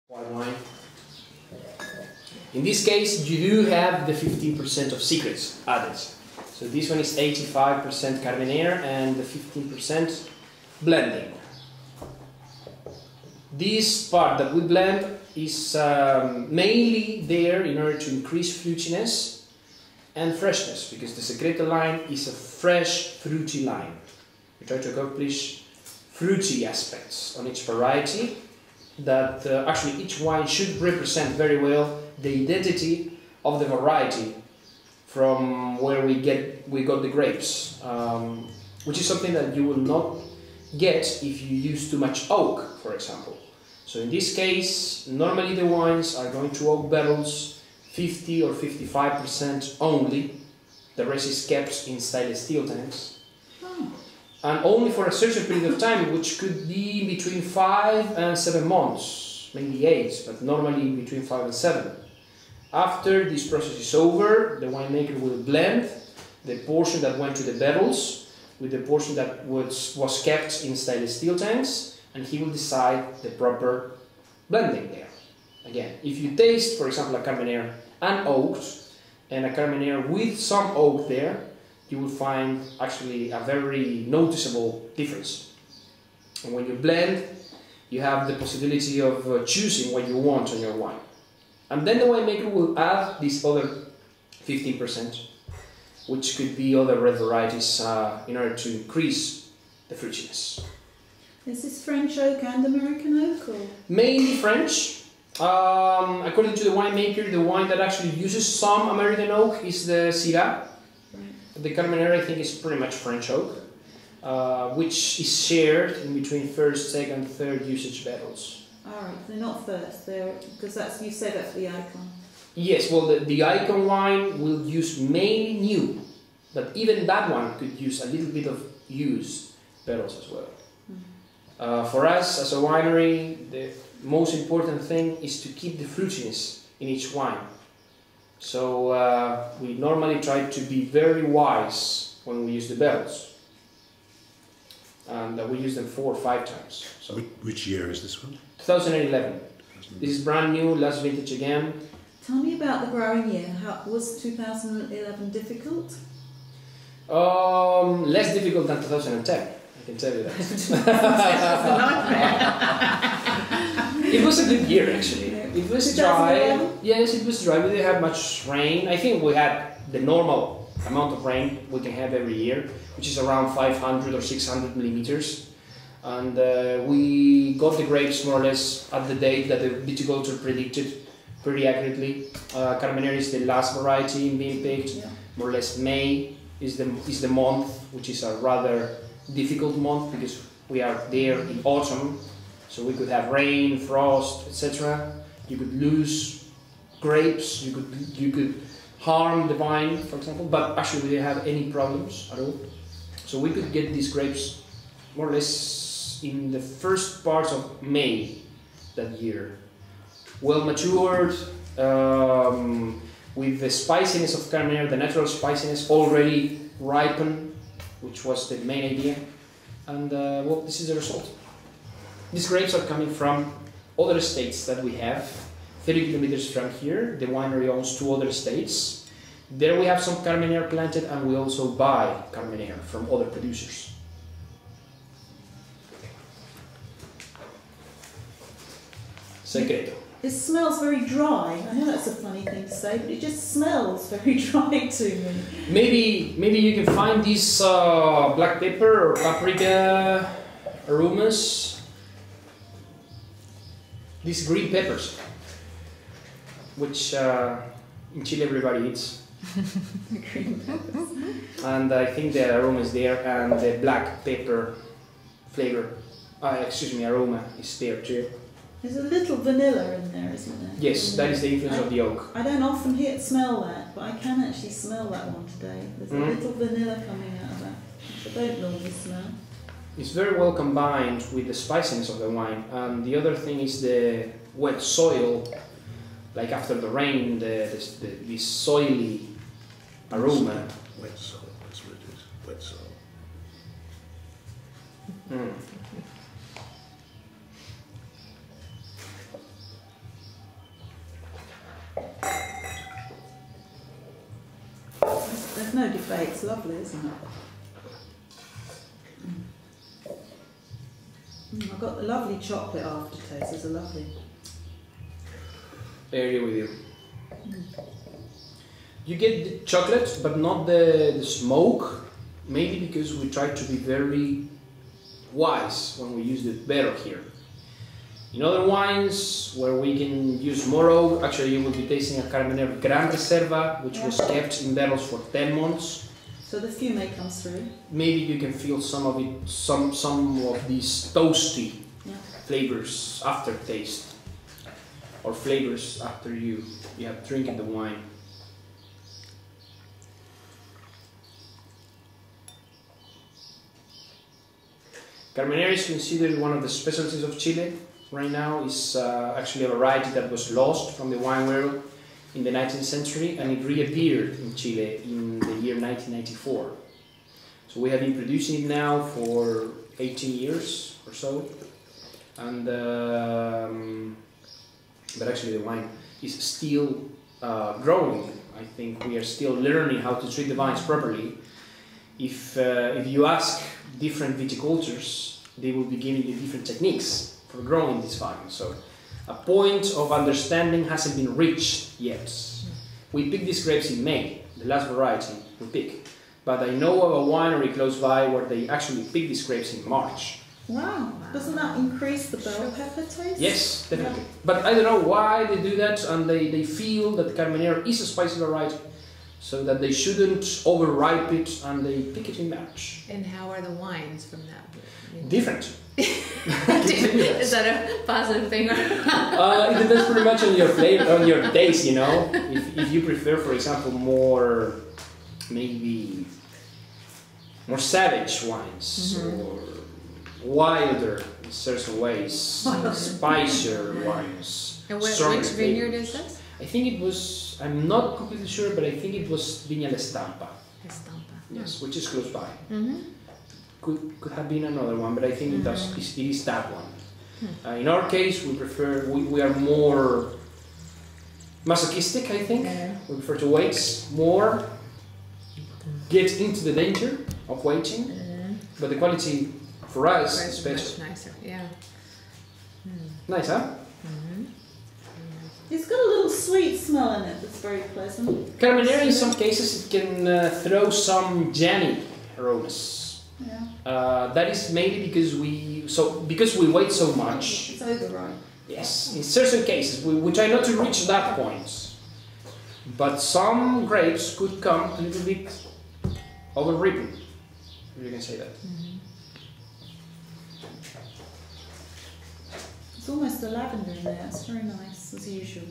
white wine. In this case, you do have the 15% of secrets added. So this one is 85% Carmenere and the 15% blending. This part that we blend is mainly there in order to increase fruitiness and freshness, because the Secreto line is a fresh, fruity line. We try to accomplish fruity aspects on each variety, that actually each wine should represent very well the identity of the variety from where we got the grapes, which is something that you will not get if you use too much oak, for example. So in this case, normally the wines are going to oak barrels 50 or 55% only. The rest is kept in stainless steel tanks. And only for a certain period of time, which could be between 5 and 7 months, maybe 8, but normally between 5 and 7. After this process is over, the winemaker will blend the portion that went to the barrels with the portion that was kept in stainless steel tanks, and he will decide the proper blending there. Again, if you taste, for example, a Carmenere unoaked and a Carmenere with some oak there, you will find actually a very noticeable difference. And when you blend, you have the possibility of choosing what you want on your wine. And then the winemaker will add this other 15%, which could be other red varieties in order to increase the fruitiness. Is this French oak and American oak? Or? Mainly French. According to the winemaker, the wine that actually uses some American oak is the Syrah. Right. The Carmenere, I think, is pretty much French oak, which is shared in between first, second, third usage barrels. Alright, they're not first, because that's, you said that's the icon. Yes, well, the icon wine will use mainly new, but even that one could use a little bit of used barrels as well. For us as a winery, the most important thing is to keep the fruitiness in each wine. So we normally try to be very wise when we use the barrels, and we use them 4 or 5 times. So which year is this one? 2011. This is brand new, last vintage again. Tell me about the growing year. Was 2011 difficult? Less difficult than 2010. I can tell you that. It was a good year actually. It was dry. Yes, it was dry. We didn't have much rain. I think we had the normal amount of rain we can have every year, which is around 500 or 600 millimeters. And we got the grapes more or less at the date that the viticulture predicted pretty accurately. Carmenere is the last variety in being picked. Yeah. More or less May is the month, which is a rather difficult month because we are there in autumn, so we could have rain, frost, etc. You could lose grapes, you could harm the vine, for example, but actually we didn't have any problems at all. So we could get these grapes more or less in the first part of May that year. Well matured, with the spiciness of Carmenere, the natural spiciness already ripened, which was the main idea, and well, this is the result. These grapes are coming from other estates that we have, 30 kilometers from here. The winery owns 2 other estates. There we have some Carmenere planted, and we also buy Carmenere from other producers. Secreto. It smells very dry. I know that's a funny thing to say, but it just smells very dry to me. Maybe you can find these black pepper or paprika aromas. These green peppers, which in Chile everybody eats. Green peppers. And I think the aroma is there, and the black pepper flavor, aroma is there too. There's a little vanilla in there, isn't there? Yes, that is the influence of the oak. I don't often smell that, but I can actually smell that one today. There's a little vanilla coming out of that, which I don't normally smell. It's very well combined with the spiciness of the wine. The other thing is the wet soil, like after the rain, this soily aroma. Wet soil, that's what it is, wet soil. There's no debate, it's lovely, isn't it? I've got the lovely chocolate aftertaste, it's a lovely. I agree with you. You get the chocolate, but not the smoke, maybe because we try to be very wise when we use the barrel here. In other wines where we can use more oak, actually you will be tasting a Carmenere Gran Reserva, which was kept in barrels for 10 months. So the fume comes through. Maybe you can feel some of it, some of these toasty flavors aftertaste, or flavors after you have drinking the wine. Carmenere is considered one of the specialties of Chile. Right now is actually a variety that was lost from the wine world in the 19th century, and it reappeared in Chile in the year 1994. So we have been producing it now for 18 years or so, and but actually the wine is still growing. I think we are still learning how to treat the vines properly. If you ask different viticultures, they will be giving you different techniques for growing this vine. So a point of understanding hasn't been reached yet. We pick these grapes in May, the last variety we pick. But I know of a winery close by where they actually pick these grapes in March. Wow, doesn't that increase the bell pepper taste? Yes, definitely. But I don't know why they do that, and they feel that Carmenere is a spicy variety, so that they shouldn't overripe it, and they pick it in March. And how are the wines from that? Different. Is that a positive thing? It depends pretty much on your flavor, on your taste, you know. If you prefer, for example, more maybe more savage wines, or wilder in certain ways, spicier wines. And which vineyard is this? I think it was, I'm not completely sure, but I think it was Viña Estampa. Estampa. Yes, which is close by. Could have been another one, but I think it is that one. In our case, we are more masochistic, I think. We prefer to wait more, get into the danger of waiting, but the quality for us is better. Much nicer, yeah. Nice, huh? It's got a little sweet smell in it that's very pleasant. Carmenere, in some cases, it can throw some jammy aromas. Yeah. That is mainly because we wait so much. It's overripe. Yes, in certain cases, we try not to reach that point. But some grapes could come a little bit overripen, if you can say that. It's almost a lavender in there. It's very nice, as usual.